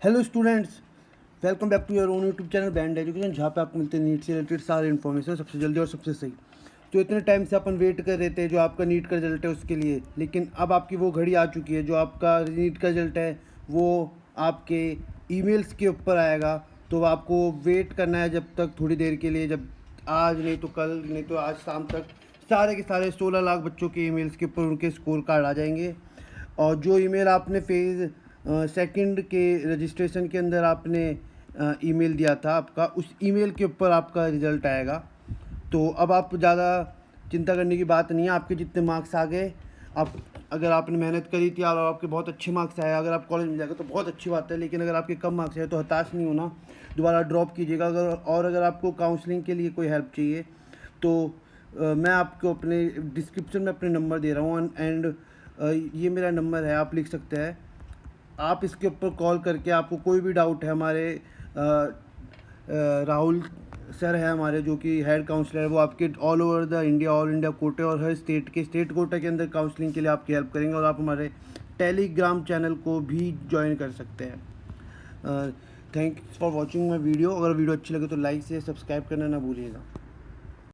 Hello students, welcome back to your own YouTube channel band education, जहाँ पे आपको मिलते हैं नीट से रिलेटेड सारे इन्फॉर्मेशन सबसे जल्दी और सबसे सही। तो इतने टाइम से अपन वेट कर रहे थे जो आपका नीट का रिजल्ट है उसके लिए, लेकिन अब आपकी वो घड़ी आ चुकी है। जो आपका नीट का रिजल्ट है वो आपके ईमेल्स के ऊपर आएगा। तो आपको वेट करना है जब तक, थोड़ी देर के लिए, जब आज नहीं तो कल, नहीं तो आज शाम तक सारे के सारे 16 लाख बच्चों के ईमेल्स के ऊपर उनके स्कोर कार्ड आ जाएंगे। और जो ईमेल आपने फेज़ सेकंड के रजिस्ट्रेशन के अंदर आपने ईमेल दिया था आपका, उस ईमेल के ऊपर आपका रिज़ल्ट आएगा। तो अब आप ज़्यादा चिंता करने की बात नहीं है। आपके जितने मार्क्स आ गए, आप अगर आपने मेहनत करी थी और आपके बहुत अच्छे मार्क्स आए, अगर आप कॉलेज मिल जाएगा तो बहुत अच्छी बात है। लेकिन अगर आपके कम मार्क्स आए तो हताश नहीं होना, दोबारा ड्रॉप कीजिएगा। अगर आपको काउंसलिंग के लिए कोई हेल्प चाहिए तो मैं आपको अपने डिस्क्रिप्शन में अपने नंबर दे रहा हूँ, एंड ये मेरा नंबर है, आप लिख सकते हैं। आप इसके ऊपर कॉल करके आपको कोई भी डाउट है, हमारे राहुल सर है हमारे, जो कि हेड काउंसलर है, वो आपके all over the India, all India कोटे और हर स्टेट कोटे के अंदर काउंसलिंग के लिए आपकी हेल्प करेंगे। और आप हमारे टेलीग्राम चैनल को भी ज्वाइन कर सकते हैं। Thanks for watching my video. अगर वीडियो अच्छी लगे तो लाइक से सब्सक्राइब करना ना भूलिएगा।